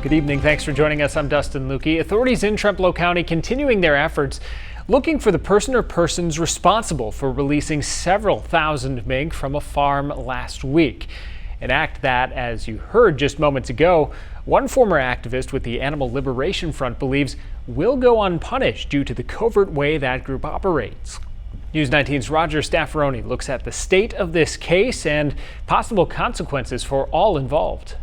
Good evening. Thanks for joining us. I'm Dustin Lukey. Authorities in Trempealeau County continuing their efforts looking for the person or persons responsible for releasing several thousand mink from a farm last week. An act that, as you heard just moments ago, one former activist with the Animal Liberation Front believes will go unpunished due to the covert way that group operates. News 19's Roger Staffaroni looks at the state of this case and possible consequences for all involved.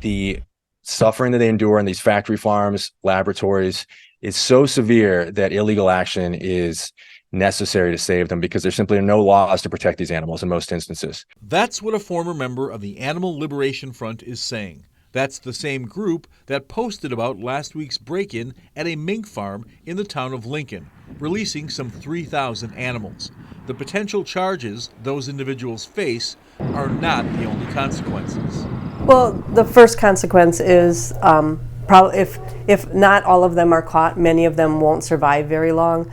The suffering that they endure in these factory farms, laboratories, is so severe that illegal action is necessary to save them because there simply are no laws to protect these animals in most instances. That's what a former member of the Animal Liberation Front is saying. That's the same group that posted about last week's break-in at a mink farm in the town of Lincoln, releasing some 3,000 animals. The potential charges those individuals face are not the only consequences. Well, the first consequence is probably if not all of them are caught, many of them won't survive very long.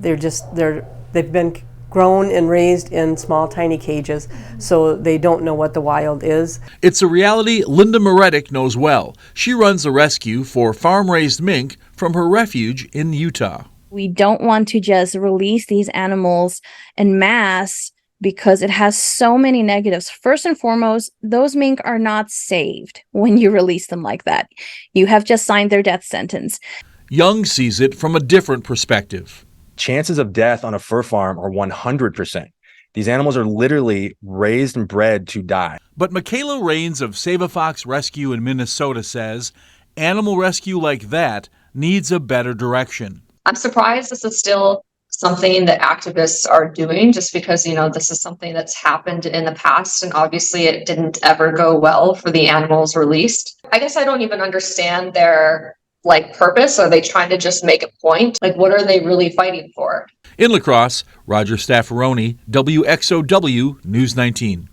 They've been grown and raised in small, tiny cages, so they don't know what the wild is. It's a reality Linda Moretic knows well. She runs a rescue for farm-raised mink from her refuge in Utah. We don't want to just release these animals en masse because it has so many negatives. First and foremost, those mink are not saved when you release them like that. You have just signed their death sentence. Young sees it from a different perspective. Chances of death on a fur farm are 100%. These animals are literally raised and bred to die. But Michaela Rains of Save a Fox Rescue in Minnesota says animal rescue like that needs a better direction. I'm surprised this is still something that activists are doing, just because, this is something that's happened in the past, and obviously it didn't ever go well for the animals released. I guess I don't even understand their purpose. Are they trying to just make a point? What are they really fighting for? In La Crosse, Roger Staffaroni, WXOW News 19.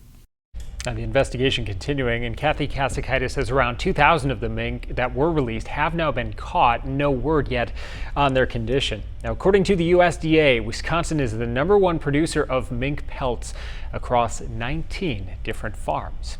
Now, the investigation continuing, and Kathy Kasikaitis says around 2,000 of the mink that were released have now been caught. No word yet on their condition. Now, according to the USDA, Wisconsin is the #1 producer of mink pelts across 19 different farms.